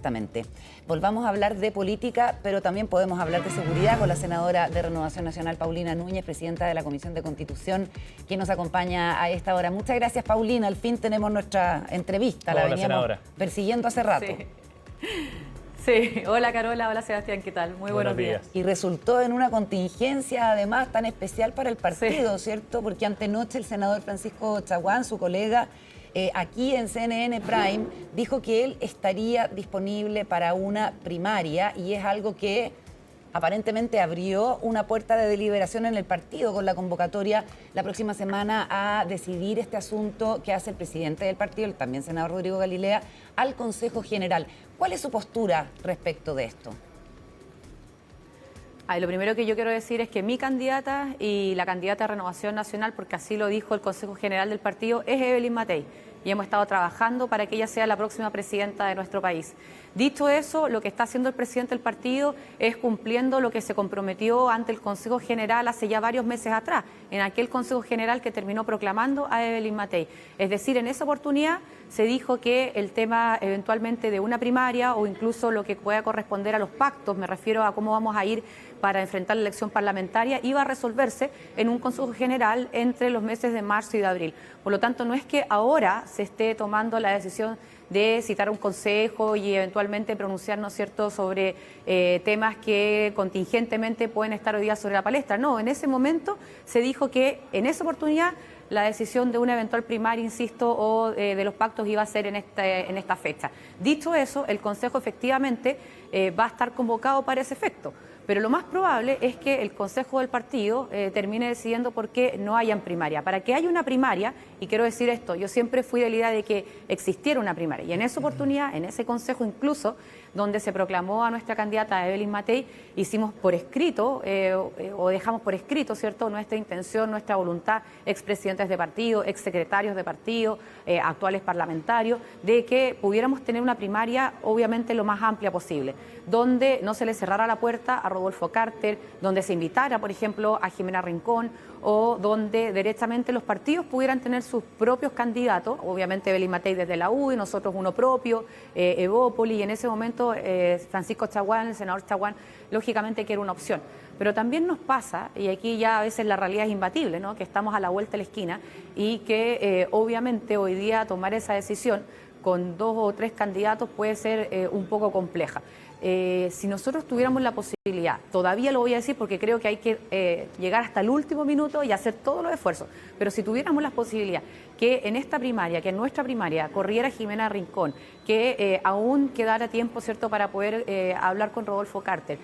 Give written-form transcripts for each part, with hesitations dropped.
Exactamente. Volvamos a hablar de política, pero también podemos hablar de seguridad con la senadora de Renovación Nacional, Paulina Núñez, presidenta de la Comisión de Constitución, quien nos acompaña a esta hora. Muchas gracias, Paulina. Al fin tenemos nuestra entrevista. Hola, la veníamos senadora. persiguiendo hace rato. Sí, hola Carola, hola Sebastián, ¿qué tal? Muy buenos días. Y resultó en una contingencia además tan especial para el partido, ¿cierto? Porque antenoche el senador Francisco Chaguán, su colega, aquí en CNN Prime, dijo que él estaría disponible para una primaria y es algo que aparentemente abrió una puerta de deliberación en el partido con la convocatoria la próxima semana a decidir este asunto que hace el presidente del partido, el también senador Rodrigo Galilea, al Consejo General. ¿Cuál es su postura respecto de esto? Lo primero que yo quiero decir es que mi candidata y la candidata de Renovación Nacional, porque así lo dijo el Consejo General del partido, es Evelyn Matei. Y hemos estado trabajando para que ella sea la próxima presidenta de nuestro país. Dicho eso, lo que está haciendo el presidente del partido es cumpliendo lo que se comprometió ante el Consejo General hace ya varios meses atrás, en aquel Consejo General que terminó proclamando a Evelyn Matei. Es decir, en esa oportunidad se dijo que el tema eventualmente de una primaria o incluso lo que pueda corresponder a los pactos, me refiero a cómo vamos a ir para enfrentar la elección parlamentaria, iba a resolverse en un Consejo General entre los meses de marzo y de abril. Por lo tanto, no es que ahora se esté tomando la decisión de citar un consejo y eventualmente pronunciar, ¿no es cierto?, sobre temas que contingentemente pueden estar hoy día sobre la palestra. No, en ese momento se dijo que en esa oportunidad la decisión de una eventual primaria, insisto, o de los pactos iba a ser en esta fecha. Dicho eso, el Consejo efectivamente va a estar convocado para ese efecto. Pero lo más probable es que el Consejo del Partido termine decidiendo por qué no hayan primaria. Para que haya una primaria, y quiero decir esto, yo siempre fui de la idea de que existiera una primaria. Y en esa oportunidad, en ese Consejo incluso, donde se proclamó a nuestra candidata Evelyn Matei, hicimos por escrito, o dejamos por escrito, ¿cierto?, nuestra intención, nuestra voluntad, expresidentes de partido, exsecretarios de partido, actuales parlamentarios, de que pudiéramos tener una primaria, obviamente, lo más amplia posible, donde no se le cerrara la puerta a Rodolfo Carter, donde se invitara, por ejemplo, a Jimena Rincón, o donde directamente los partidos pudieran tener sus propios candidatos, obviamente Evelyn Matei desde la UDI, nosotros uno propio, Evópoli, y en ese momento Francisco Chaguán, el senador Chaguán, lógicamente que era una opción. Pero también nos pasa, y aquí ya a veces la realidad es imbatible, ¿no?, que estamos a la vuelta de la esquina y que obviamente hoy día tomar esa decisión con 2 o 3 candidatos puede ser un poco compleja. Si nosotros tuviéramos la posibilidad, todavía lo voy a decir porque creo que hay que llegar hasta el último minuto y hacer todos los esfuerzos, pero si tuviéramos la posibilidad que en esta primaria, que en nuestra primaria corriera Jimena Rincón, que aún quedara tiempo, ¿cierto?, para poder hablar con Rodolfo Carter,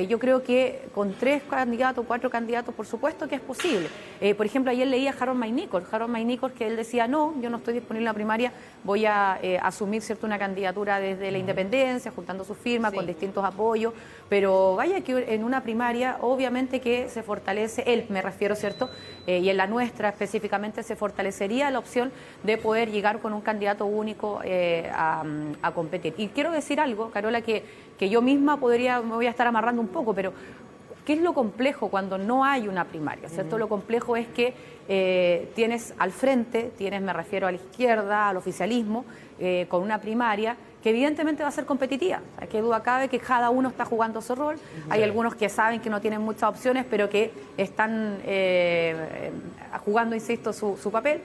yo creo que con 3 candidatos, 4 candidatos, por supuesto que es posible. Por ejemplo, ayer leí a Harold Maynícol, que él decía, no, yo no estoy disponible en la primaria, voy a asumir, ¿cierto?, una candidatura desde la independencia, juntando sus firmas, sí, con distintos apoyos, pero vaya que en una primaria, obviamente que se fortalece, él me refiero, ¿cierto?, y en la nuestra específicamente se fortalecería la opción de poder llegar con un candidato único a competir. Y quiero decir algo, Carola, que yo misma me voy a estar amarrando un poco, pero ¿qué es lo complejo cuando no hay una primaria? ¿Cierto? Lo complejo es que tienes al frente, me refiero a la izquierda, al oficialismo, con una primaria que evidentemente va a ser competitiva. Qué duda cabe que cada uno está jugando su rol. Hay algunos que saben que no tienen muchas opciones, pero que están jugando, insisto, su papel,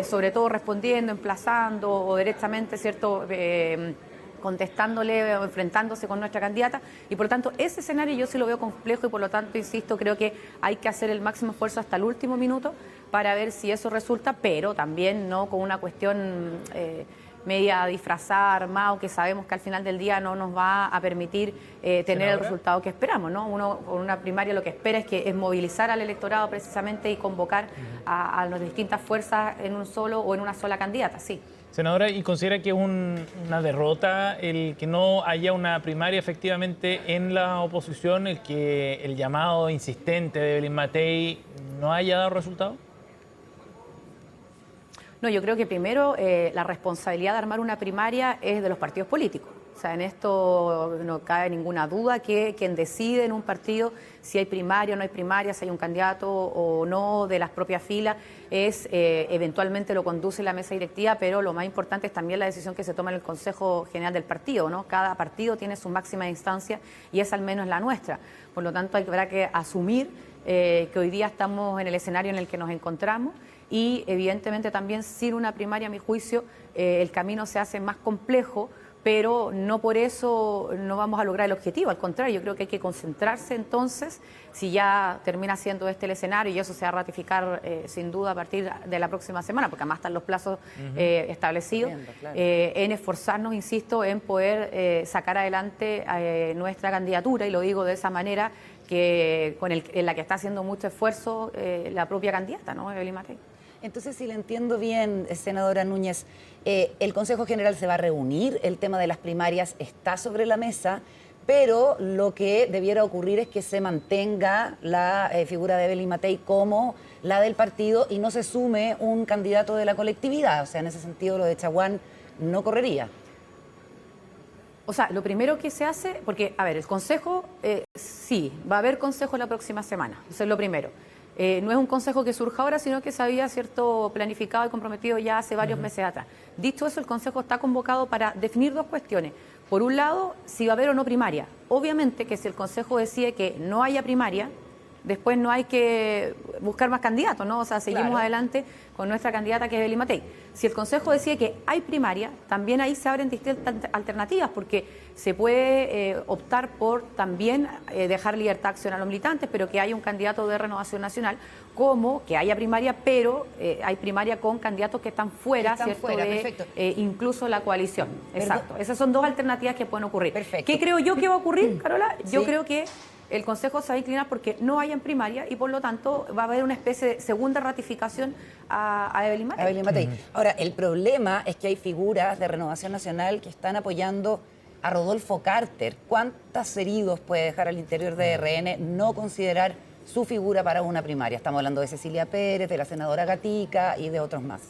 sobre todo respondiendo, emplazando o directamente, ¿cierto?, contestándole o enfrentándose con nuestra candidata, y por lo tanto ese escenario yo sí lo veo complejo y por lo tanto, insisto, creo que hay que hacer el máximo esfuerzo hasta el último minuto para ver si eso resulta, pero también no con una cuestión media disfrazada, armado, que sabemos que al final del día no nos va a permitir tener el resultado que esperamos, ¿no? Uno con una primaria lo que espera es movilizar al electorado precisamente y convocar a las distintas fuerzas en un solo o en una sola candidata, sí. Senadora, ¿y considera que es una derrota el que no haya una primaria efectivamente en la oposición, el que el llamado insistente de Evelyn Matei no haya dado resultado? No, yo creo que primero la responsabilidad de armar una primaria es de los partidos políticos, O sea, en esto no cabe ninguna duda que quien decide en un partido si hay primaria o no hay primaria, si hay un candidato o no de las propias filas, es eventualmente lo conduce la mesa directiva, pero lo más importante es también la decisión que se toma en el Consejo General del partido, ¿no? Cada partido tiene su máxima instancia y esa al menos la nuestra. Por lo tanto, habrá que asumir que hoy día estamos en el escenario en el que nos encontramos y evidentemente también sin una primaria, a mi juicio, el camino se hace más complejo, pero no por eso no vamos a lograr el objetivo. Al contrario, yo creo que hay que concentrarse entonces, si ya termina siendo este el escenario, y eso se va a ratificar sin duda a partir de la próxima semana, porque además están los plazos establecidos, claro, en esforzarnos, insisto, en poder sacar adelante nuestra candidatura, y lo digo de esa manera, que en la que está haciendo mucho esfuerzo la propia candidata, ¿no? Evelyn Matei. Entonces, si le entiendo bien, senadora Núñez, el Consejo General se va a reunir, el tema de las primarias está sobre la mesa, pero lo que debiera ocurrir es que se mantenga la figura de Evelyn Matei como la del partido y no se sume un candidato de la colectividad. O sea, en ese sentido, lo de Chaguán no correría. O sea, lo primero que se hace, porque, a ver, el Consejo, sí, va a haber Consejo la próxima semana, eso es lo primero. No es un consejo que surja ahora, sino que se había planificado y comprometido ya hace varios meses atrás. Dicho eso, el consejo está convocado para definir dos cuestiones. Por un lado, si va a haber o no primaria. Obviamente que si el consejo decide que no haya primaria, después no hay que buscar más candidatos, ¿no? O sea, seguimos claro adelante con nuestra candidata, que es Evelyn Matei. Si el Consejo decide que hay primaria, también ahí se abren distintas alternativas, porque se puede optar por también dejar libertad de acción a los militantes, pero que haya un candidato de Renovación Nacional, como que haya primaria, pero hay primaria con candidatos que están fuera, ¿cierto? Incluso la coalición. Exacto. Esas son dos alternativas que pueden ocurrir. Perfecto. ¿Qué creo yo que va a ocurrir, Carola? Yo creo que el Consejo se va a inclinar porque no haya en primaria y por lo tanto va a haber una especie de segunda ratificación a Evelyn Matei. A Evelyn Matei. Ahora, el problema es que hay figuras de Renovación Nacional que están apoyando a Rodolfo Carter. ¿Cuántos heridos puede dejar al interior de RN no considerar su figura para una primaria? Estamos hablando de Cecilia Pérez, de la senadora Gatica y de otros más.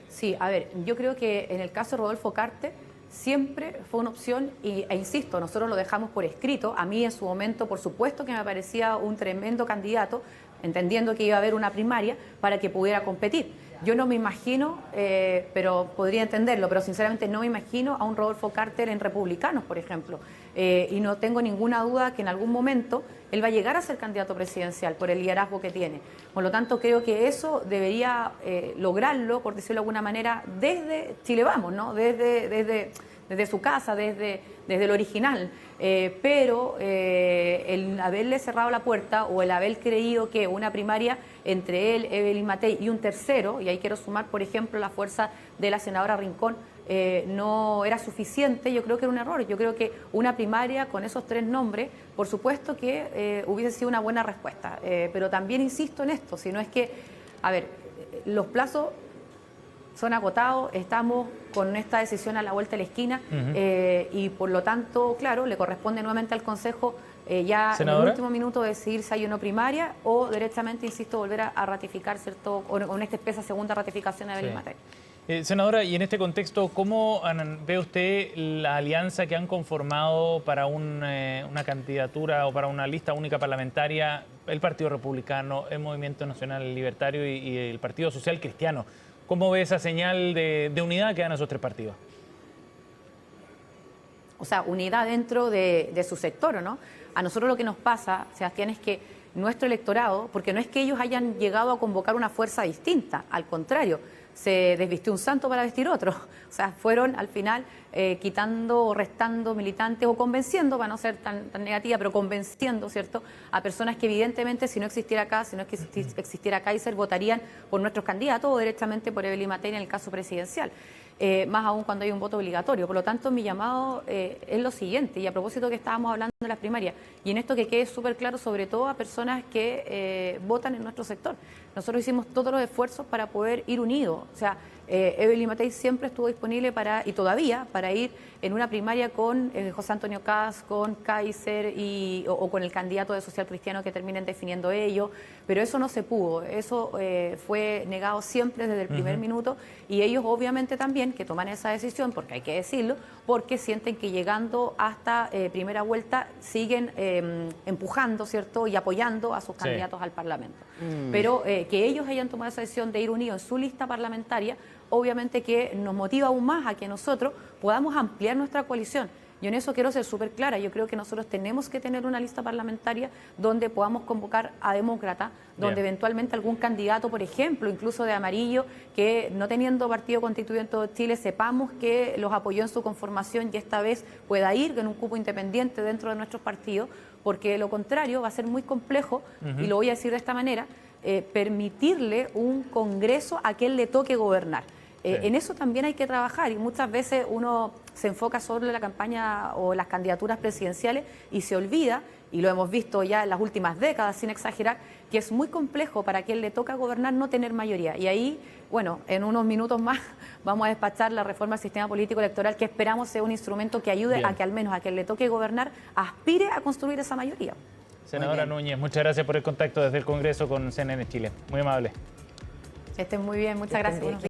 Sí, a ver, yo creo que en el caso de Rodolfo Carter siempre fue una opción e insisto, nosotros lo dejamos por escrito. A mí en su momento, por supuesto que me parecía un tremendo candidato, entendiendo que iba a haber una primaria para que pudiera competir. Yo no me imagino, pero podría entenderlo, pero sinceramente no me imagino a un Rodolfo Carter en Republicanos, por ejemplo. Y no tengo ninguna duda que en algún momento él va a llegar a ser candidato presidencial por el liderazgo que tiene. Por lo tanto, creo que eso debería lograrlo, por decirlo de alguna manera, desde Chile Vamos, ¿no? Desde su casa, desde el original. Pero el haberle cerrado la puerta o el haber creído que una primaria entre él, Evelyn Matei y un tercero, y ahí quiero sumar, por ejemplo, la fuerza de la senadora Rincón, no era suficiente, yo creo que era un error. Yo creo que una primaria con esos tres nombres, por supuesto que hubiese sido una buena respuesta. Pero también insisto en esto, si no es que, a ver, los plazos son agotados, estamos con esta decisión a la vuelta de la esquina y por lo tanto, claro, le corresponde nuevamente al Consejo ya ¿Senadora? En el último minuto decidir si hay o no primaria o directamente, insisto, volver a ratificar, ¿cierto? Con esta espesa segunda ratificación de Evelyn Matei. Senadora, y en este contexto, ¿cómo ve usted la alianza que han conformado para una candidatura o para una lista única parlamentaria el Partido Republicano, el Movimiento Nacional Libertario y el Partido Social Cristiano? ¿Cómo ve esa señal de unidad que dan esos tres partidos? O sea, unidad dentro de su sector, ¿no? A nosotros lo que nos pasa, Sebastián, es que nuestro electorado, porque no es que ellos hayan llegado a convocar una fuerza distinta, al contrario, se desvistió un santo para vestir otro. O sea, fueron al final quitando o restando militantes o convenciendo, para no ser tan negativa, pero convenciendo, ¿cierto?, a personas que evidentemente si no existiera acá, si no existiera Kaiser, votarían por nuestros candidatos o directamente por Evelyn Matei en el caso presidencial. Más aún cuando hay un voto obligatorio. Por lo tanto, mi llamado es lo siguiente, y a propósito que estábamos hablando de las primarias, y en esto que quede súper claro, sobre todo a personas que votan en nuestro sector. Nosotros hicimos todos los esfuerzos para poder ir unidos. O sea, Evelyn Matei siempre estuvo disponible y todavía para ir en una primaria con José Antonio Kast, con Kaiser o con el candidato de Social Cristiano que terminen definiendo ellos, pero eso no se pudo, eso fue negado siempre desde el primer minuto, y ellos obviamente también que toman esa decisión, porque hay que decirlo, porque sienten que llegando hasta primera vuelta siguen empujando, ¿cierto?, y apoyando a sus candidatos al Parlamento. Pero que ellos hayan tomado esa decisión de ir unidos en su lista parlamentaria, obviamente que nos motiva aún más a que nosotros podamos ampliar nuestra coalición. Yo en eso quiero ser súper clara. Yo creo que nosotros tenemos que tener una lista parlamentaria donde podamos convocar a demócratas, donde eventualmente algún candidato, por ejemplo, incluso de amarillo, que no teniendo partido constituyente de Chile, sepamos que los apoyó en su conformación y esta vez pueda ir en un cupo independiente dentro de nuestros partidos, porque de lo contrario va a ser muy complejo, y lo voy a decir de esta manera, permitirle un Congreso a quien le toque gobernar. En eso también hay que trabajar, y muchas veces uno se enfoca solo en la campaña o las candidaturas presidenciales y se olvida, y lo hemos visto ya en las últimas décadas sin exagerar, que es muy complejo para quien le toca gobernar no tener mayoría. Y ahí, bueno, en unos minutos más vamos a despachar la reforma al sistema político electoral, que esperamos sea un instrumento que ayude a que al menos a quien le toque gobernar aspire a construir esa mayoría. Senadora Núñez, muchas gracias por el contacto desde el Congreso con CNN Chile. Muy amable. Que estén muy bien, muchas gracias.